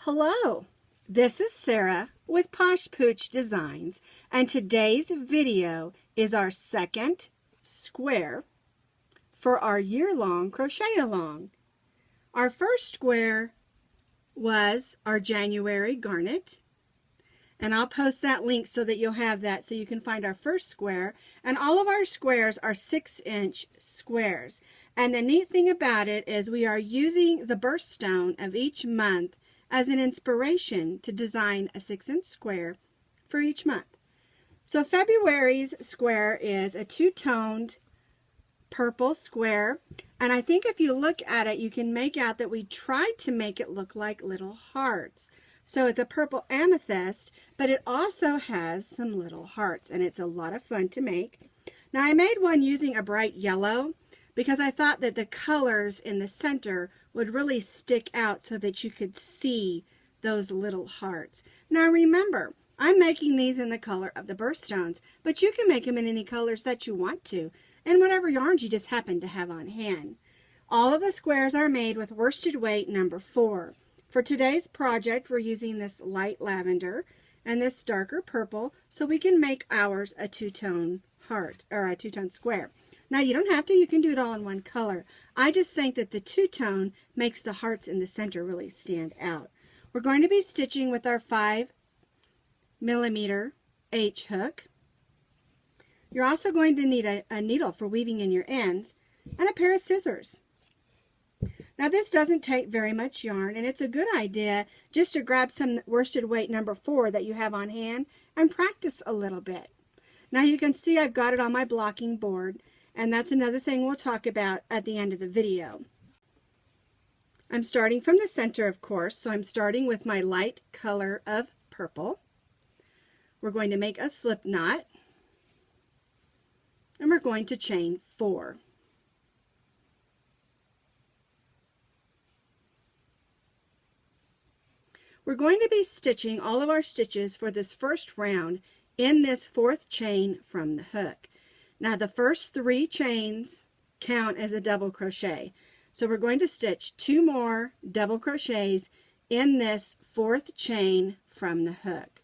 Hello, this is Sara with Posh Pooch Designs, and today's video is our second square for our year-long crochet along. Our first square was our January garnet, and I'll post that link so that you'll have that so you can find our first square. And all of our squares are 6-inch squares. And the neat thing about it is we are using the birthstone of each month as an inspiration to design a 6-inch square for each month. So February's square is a two-toned purple square, and I think if you look at it you can make out that we tried to make it look like little hearts. So it's a purple amethyst, but it also has some little hearts, and it's a lot of fun to make. Now I made one using a bright yellow because I thought that the colors in the center would really stick out so that you could see those little hearts. Now remember, I'm making these in the color of the birthstones, but you can make them in any colors that you want to, and whatever yarns you just happen to have on hand. All of the squares are made with worsted weight number 4. For today's project, we're using this light lavender and this darker purple, so we can make ours a two-tone heart, or a two-tone square. Now you don't have to, you can do it all in one color. I just think that the two-tone makes the hearts in the center really stand out. We're going to be stitching with our 5mm H hook. You're also going to need a needle for weaving in your ends and a pair of scissors. Now this doesn't take very much yarn, and it's a good idea just to grab some worsted weight number 4 that you have on hand and practice a little bit. Now you can see I've got it on my blocking board, and that's another thing we'll talk about at the end of the video. I'm starting from the center, of course, so I'm starting with my light color of purple. We're going to make a slip knot, and we're going to chain 4. We're going to be stitching all of our stitches for this first round in this 4th chain from the hook. Now the first 3 chains count as a double crochet. So we're going to stitch 2 more double crochets in this 4th chain from the hook.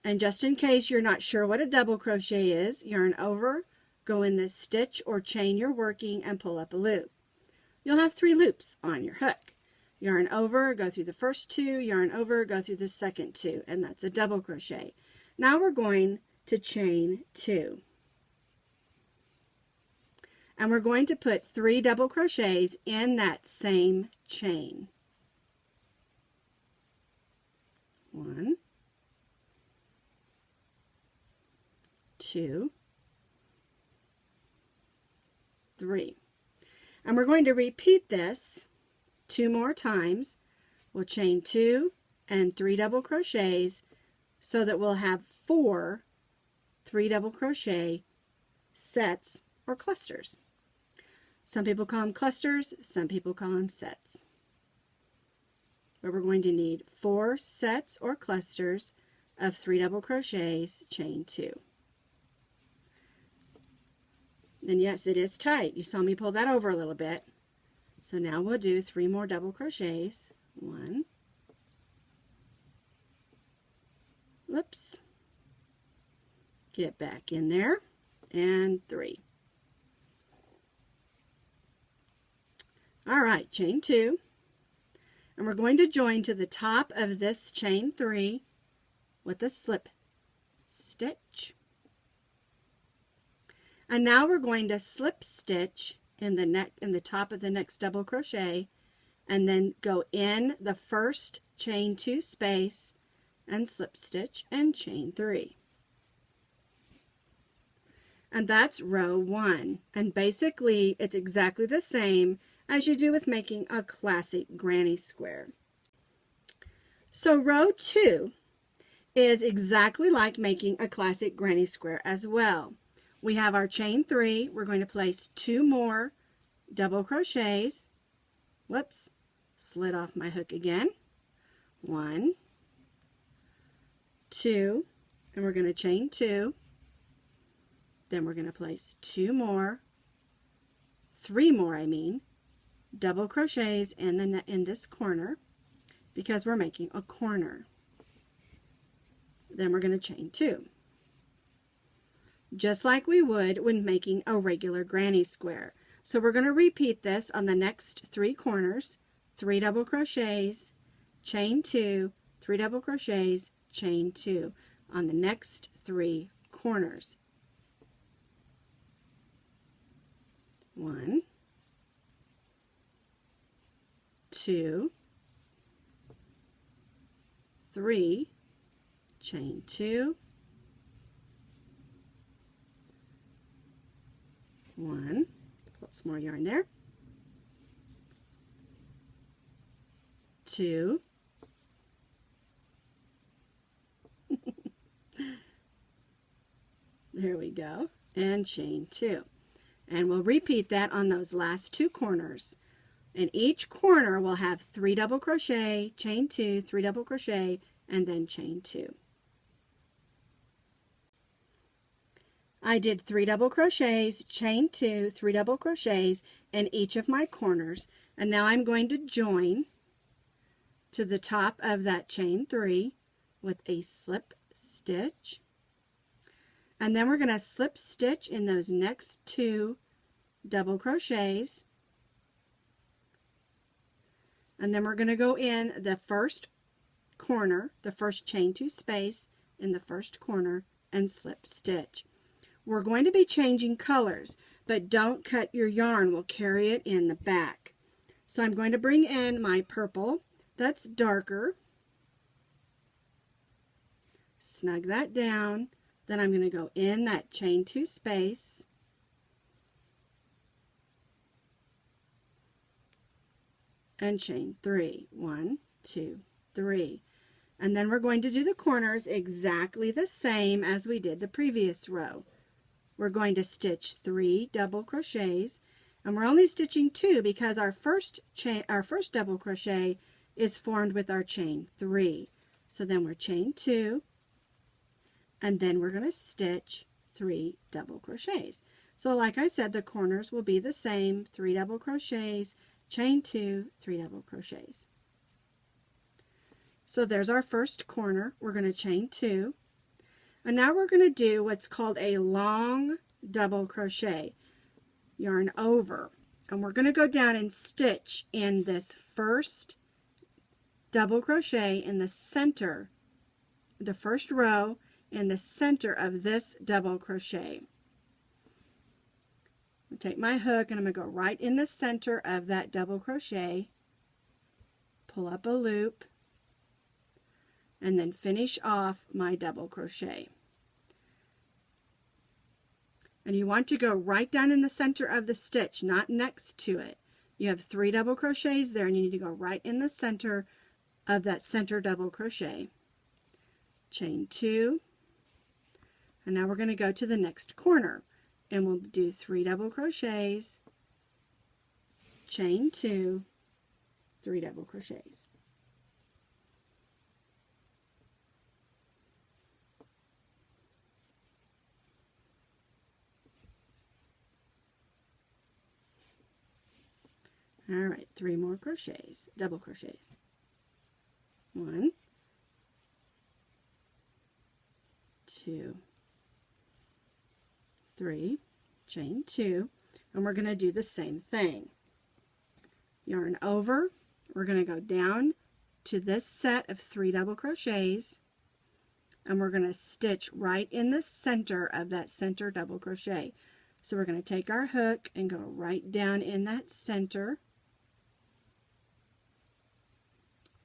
And just in case you're not sure what a double crochet is, yarn over, go in the stitch or chain you're working, and pull up a loop. You'll have 3 loops on your hook. Yarn over, go through the first 2, yarn over, go through the second 2, and that's a double crochet. Now we're going to chain 2. And we're going to put 3 double crochets in that same chain. 1, 2, 3. And we're going to repeat this 2 more times. We'll chain 2 and 3 double crochets so that we'll have 4 3 double crochet sets or clusters. Some people call them clusters, some people call them sets. But we're going to need 4 sets or clusters of 3 double crochets, chain 2. And yes, it is tight. You saw me pull that over a little bit. So now we'll do 3 more double crochets. 1, whoops, get back in there, and 3. All right, chain 2, and we're going to join to the top of this chain 3 with a slip stitch. And now we're going to slip stitch in the top of the next double crochet, and then go in the first chain 2 space and slip stitch and chain 3. And that's row 1. And basically it's exactly the same as you do with making a classic granny square. So row 2 is exactly like making a classic granny square as well. We have our chain 3. We're going to place 2 more double crochets. Whoops, slid off my hook again. 1, 2, and we're going to chain 2. Then we're going to place 2 more, 3 more, double crochets in this corner because we're making a corner. Then we're going to chain 2. Just like we would when making a regular granny square. So we're going to repeat this on the next 3 corners. 3 double crochets, chain 2, 3 double crochets, chain 2 on the next 3 corners. 1, 2, 3, chain 2, 1, put some more yarn there, 2, there we go, and chain 2. And we'll repeat that on those last 2 corners. And each corner will have 3 double crochet, chain 2, 3 double crochet, and then chain 2. I did 3 double crochets, chain 2, 3 double crochets in each of my corners. And now I'm going to join to the top of that chain 3 with a slip stitch. And then we're going to slip stitch in those next 2 double crochets. And then we're going to go in the first corner, the first chain 2 space in the first corner, and slip stitch. We're going to be changing colors, but don't cut your yarn. We'll carry it in the back. So I'm going to bring in my purple that's darker, snug that down. Then I'm going to go in that chain 2 space, and chain 3. 1, 2, 3. And then we're going to do the corners exactly the same as we did the previous row. We're going to stitch 3 double crochets, and we're only stitching 2 because our first double crochet is formed with our chain 3. So then we're chain 2, and then we're going to stitch 3 double crochets. So like I said, the corners will be the same, 3 double crochets, chain 2, 3 double crochets. So there's our first corner. We're going to chain 2. And now we're going to do what's called a long double crochet. Yarn over. And we're going to go down and stitch in this first double crochet in the center, the first row in the center of this double crochet. I'm going to take my hook and I'm going to go right in the center of that double crochet, pull up a loop, and then finish off my double crochet. And you want to go right down in the center of the stitch, not next to it. You have 3 double crochets there, and you need to go right in the center of that center double crochet. Chain 2, and now we're going to go to the next corner, and we'll do 3 double crochets, chain 2, 3 double crochets. All right, 3 more crochets, double crochets. 1, 2, 3, chain 2, and we're going to do the same thing. Yarn over, we're going to go down to this set of 3 double crochets, and we're going to stitch right in the center of that center double crochet. So we're going to take our hook and go right down in that center,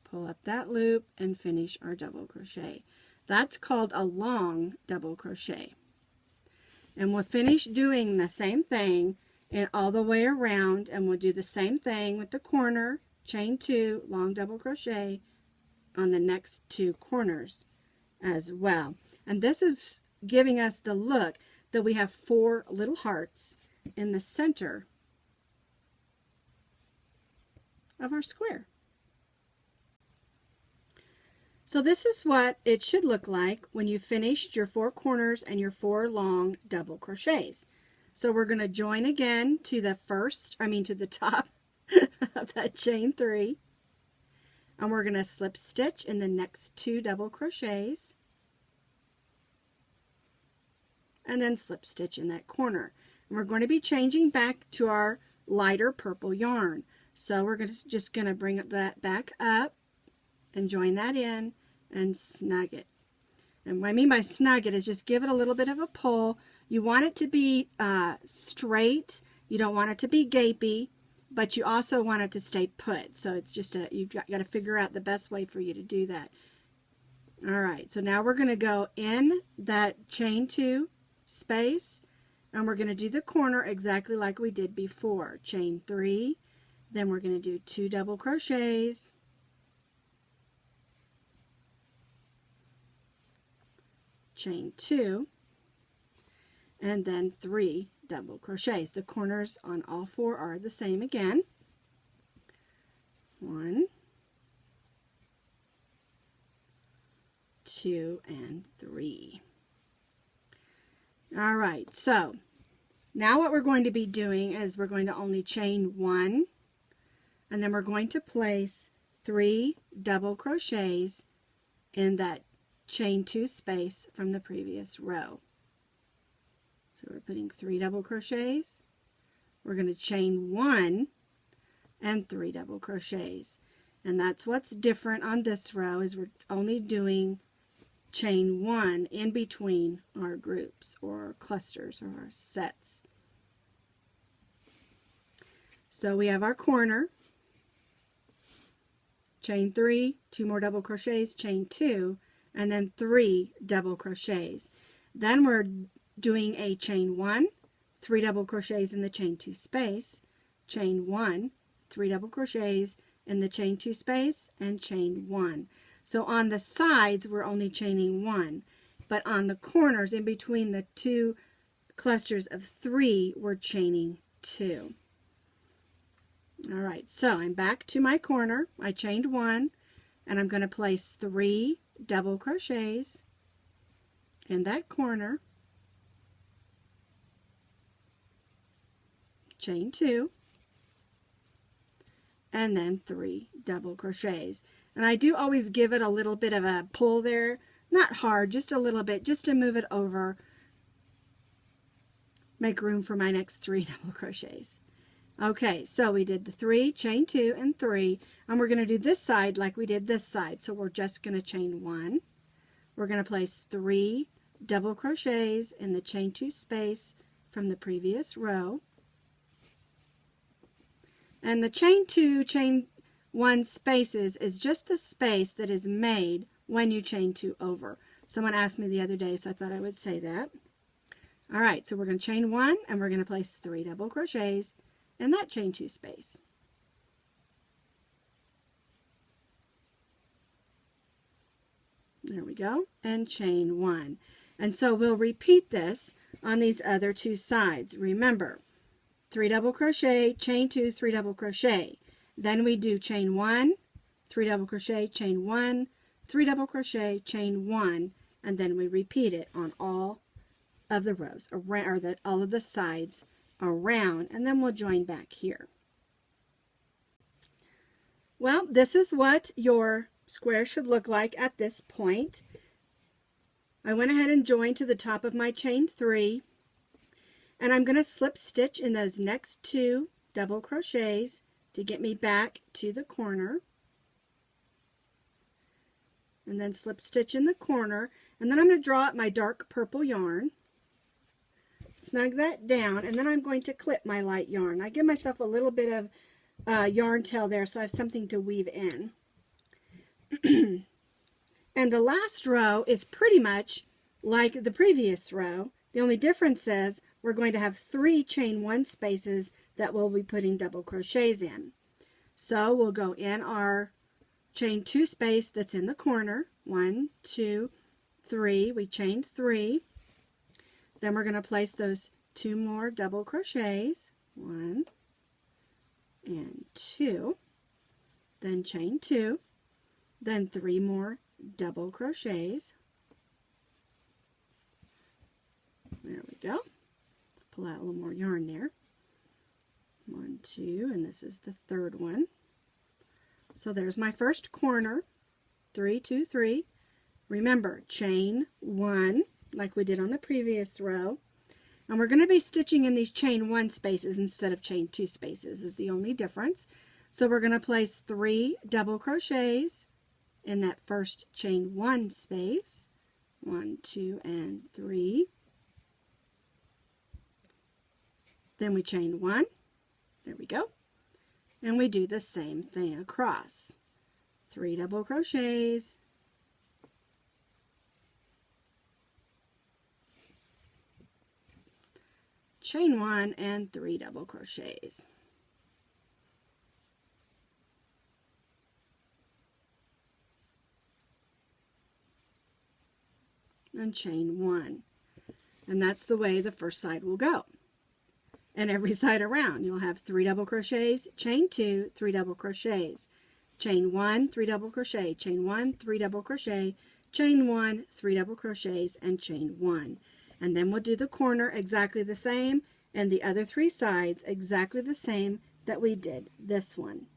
pull up that loop, and finish our double crochet. That's called a long double crochet. And we'll finish doing the same thing and all the way around, and we'll do the same thing with the corner, chain 2, long double crochet on the next 2 corners as well. And this is giving us the look that we have 4 little hearts in the center of our square. So this is what it should look like when you finished your 4 corners and your 4 long double crochets. So we're going to join again to the top of that chain 3, and we're going to slip stitch in the next 2 double crochets, and then slip stitch in that corner. And we're going to be changing back to our lighter purple yarn. So we're just going to bring that back up and join that in and snug it. And what I mean by snug it is just give it a little bit of a pull. You want it to be straight. You don't want it to be gapey, but you also want it to stay put. So it's just you've got to figure out the best way for you to do that. All right, so now we're going to go in that chain 2 space, and we're going to do the corner exactly like we did before. Chain 3, then we're going to do 2 double crochets, chain 2, and then 3 double crochets. The corners on all 4 are the same again. 1, 2, and 3. All right, so now what we're going to be doing is we're going to only chain 1, and then we're going to place 3 double crochets in that chain 2 space from the previous row. So we're putting 3 double crochets, we're going to chain 1 and 3 double crochets. And that's what's different on this row, is we're only doing chain 1 in between our groups or clusters or our sets. So we have our corner, chain 3, 2 more double crochets, chain 2, and then 3 double crochets. Then we're doing a chain 1, 3 double crochets in the chain 2 space, chain 1, 3 double crochets in the chain 2 space, and chain 1. So on the sides we're only chaining 1, but on the corners in between the 2 clusters of 3 we're chaining 2. All right, so I'm back to my corner. I chained 1, and I'm going to place 3 double crochets in that corner, chain 2, and then 3 double crochets. And I do always give it a little bit of a pull there, not hard, just a little bit, just to move it over, make room for my next 3 double crochets. Okay, so we did the 3, chain 2, and 3, and we're going to do this side like we did this side. So we're just going to chain 1. We're going to place 3 double crochets in the chain 2 space from the previous row. And the chain 2, chain 1 spaces is just the space that is made when you chain 2 over. Someone asked me the other day, so I thought I would say that. All right, so we're going to chain 1, and we're going to place 3 double crochets in that chain 2 space. There we go, and chain 1. And so we'll repeat this on these other 2 sides. Remember, 3 double crochet, chain 2, 3 double crochet. Then we do chain 1, 3 double crochet, chain 1, 3 double crochet, chain 1, and then we repeat it on all of the rows, around, or all of the sides around, and then we'll join back here. Well, this is what your square should look like at this point. I went ahead and joined to the top of my chain 3, and I'm going to slip stitch in those next 2 double crochets to get me back to the corner, and then slip stitch in the corner, and then I'm going to draw up my dark purple yarn, snug that down, and then I'm going to clip my light yarn. I give myself a little bit of yarn tail there so I have something to weave in. And the last row is pretty much like the previous row. The only difference is we're going to have 3 chain 1 spaces that we'll be putting double crochets in. So we'll go in our chain 2 space that's in the corner. 1, 2, 3. We chained 3. Then we're going to place those 2 more double crochets. 1 and 2. Then chain 2. Then 3 more double crochets. There we go. Pull out a little more yarn there. 1, 2, and this is the third one. So there's my first corner, 3, 2, 3. Remember, chain 1 like we did on the previous row. And we're going to be stitching in these chain 1 spaces instead of chain 2 spaces is the only difference. So we're going to place 3 double crochets in that first chain 1 space. 1, 2, and 3. Then we chain 1. There we go. And we do the same thing across. 3 double crochets. Chain 1 and 3 double crochets. And chain 1. And that's the way the first side will go. And every side around you'll have 3 double crochets, chain 2, 3 double crochets, chain 1, 3 double crochet, chain 1, 3 double crochet, chain 1, 3 double crochets, and chain 1. And then we'll do the corner exactly the same and the other 3 sides exactly the same that we did this one.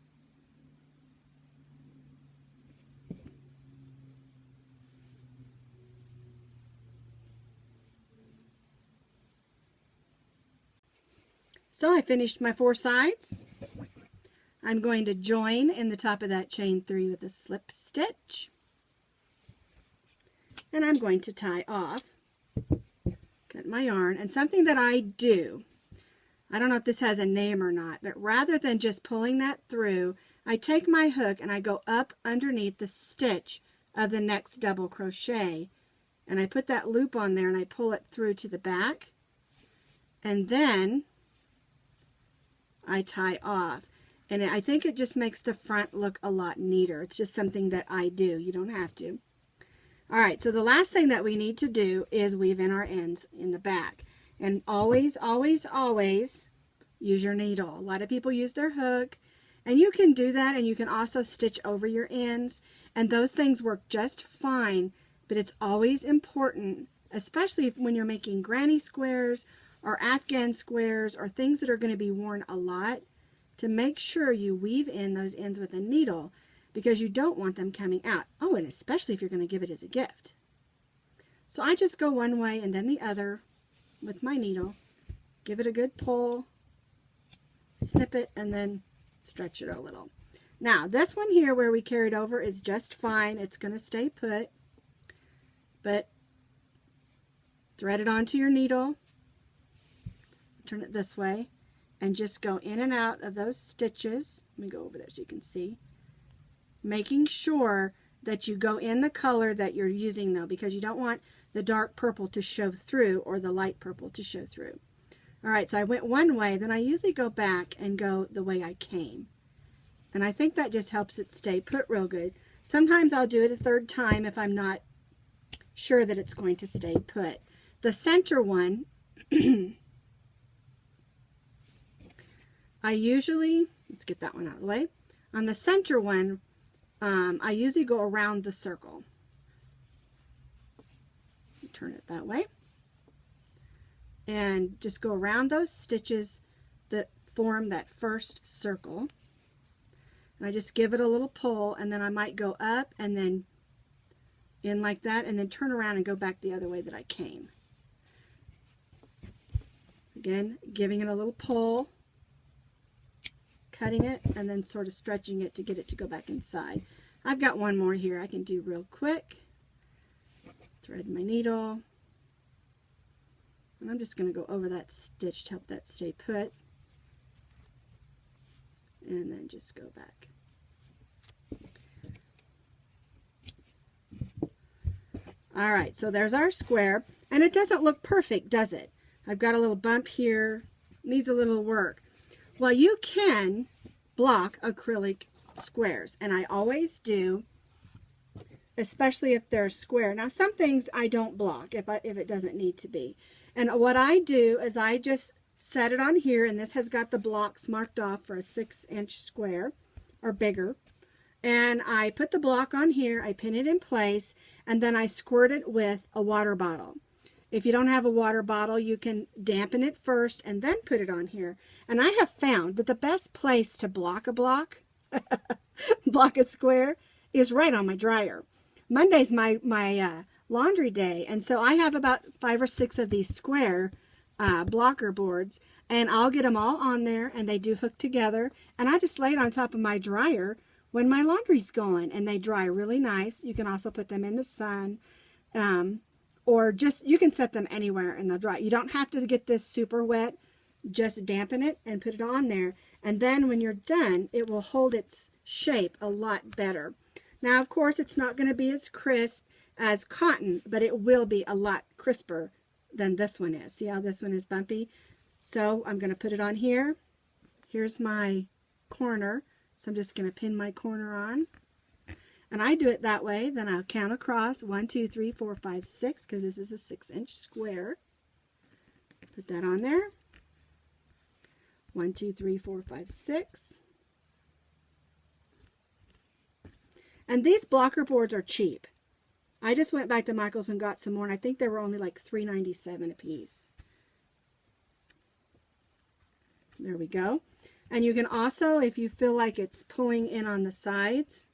So I finished my 4 sides. I'm going to join in the top of that chain 3 with a slip stitch. And I'm going to tie off, cut my yarn, and something that I do, I don't know if this has a name or not, but rather than just pulling that through, I take my hook and I go up underneath the stitch of the next double crochet, and I put that loop on there and I pull it through to the back, and then I tie off. And I think it just makes the front look a lot neater. It's just something that I do. You don't have to. All right, so the last thing that we need to do is weave in our ends in the back. And always, always, always use your needle. A lot of people use their hook, and you can do that, and you can also stitch over your ends, and those things work just fine, but it's always important, especially when you're making granny squares or Afghan squares or things that are going to be worn a lot, to make sure you weave in those ends with a needle, because you don't want them coming out. Oh, and especially if you're going to give it as a gift. So I just go one way and then the other with my needle, give it a good pull, snip it, and then stretch it a little. Now this one here where we carried over is just fine. It's going to stay put, but thread it onto your needle, turn it this way, and just go in and out of those stitches. Let me go over there so you can see. Making sure that you go in the color that you're using though, because you don't want the dark purple to show through or the light purple to show through. Alright, so I went one way, then I usually go back and go the way I came. And I think that just helps it stay put real good. Sometimes I'll do it a third time if I'm not sure that it's going to stay put. The center one, I usually, let's get that one out of the way. On the center one, I usually go around the circle. Turn it that way. And just go around those stitches that form that first circle. And I just give it a little pull, and then I might go up and then in like that, and then turn around and go back the other way that I came. Again, giving it a little pull, cutting it, and then sort of stretching it to get it to go back inside. I've got one more here I can do real quick. Thread my needle, and I'm just going to go over that stitch to help that stay put, and then just go back. Alright, so there's our square, and it doesn't look perfect, does it? I've got a little bump here, needs a little work. Well, you can block acrylic squares, and I always do, especially if they're square. Now, some things I don't block if it doesn't need to be. And what I do is I just set it on here, and this has got the blocks marked off for a 6-inch square or bigger. And I put the block on here, I pin it in place, and then I squirt it with a water bottle. If you don't have a water bottle, you can dampen it first and then put it on here. And I have found that the best place to block a block, block a square, is right on my dryer. Monday's my laundry day, and so I have about 5 or 6 of these square blocker boards, and I'll get them all on there, and they do hook together, and I just lay it on top of my dryer when my laundry's going, and they dry really nice. You can also put them in the sun, or just, you can set them anywhere and they'll dry. You don't have to get this super wet. Just dampen it and put it on there, and then when you're done, it will hold its shape a lot better. Now, of course, it's not going to be as crisp as cotton, but it will be a lot crisper than this one is. See how this one is bumpy? So I'm going to put it on here. Here's my corner. So I'm just going to pin my corner on. And I do it that way. Then I'll count across 1, 2, 3, 4, 5, 6, because this is a 6-inch square. Put that on there. 1, 2, 3, 4, 5, 6. And these blocker boards are cheap. I just went back to Michael's and got some more, and I think they were only like $3.97 a piece. There we go. And you can also, if you feel like it's pulling in on the sides,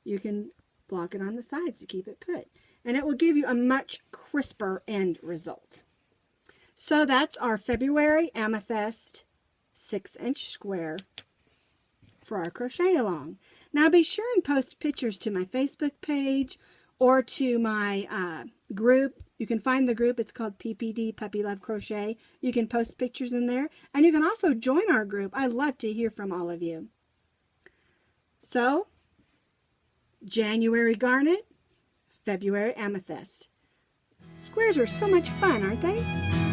you can block it on the sides to keep it put. And it will give you a much crisper end result. So that's our February Amethyst 6-inch square for our crochet along. Now be sure and post pictures to my Facebook page or to my group. You can find the group. It's called PPD, Puppy Love Crochet. You can post pictures in there. And you can also join our group. I love to hear from all of you. So, January garnet, February amethyst. Squares are so much fun, aren't they?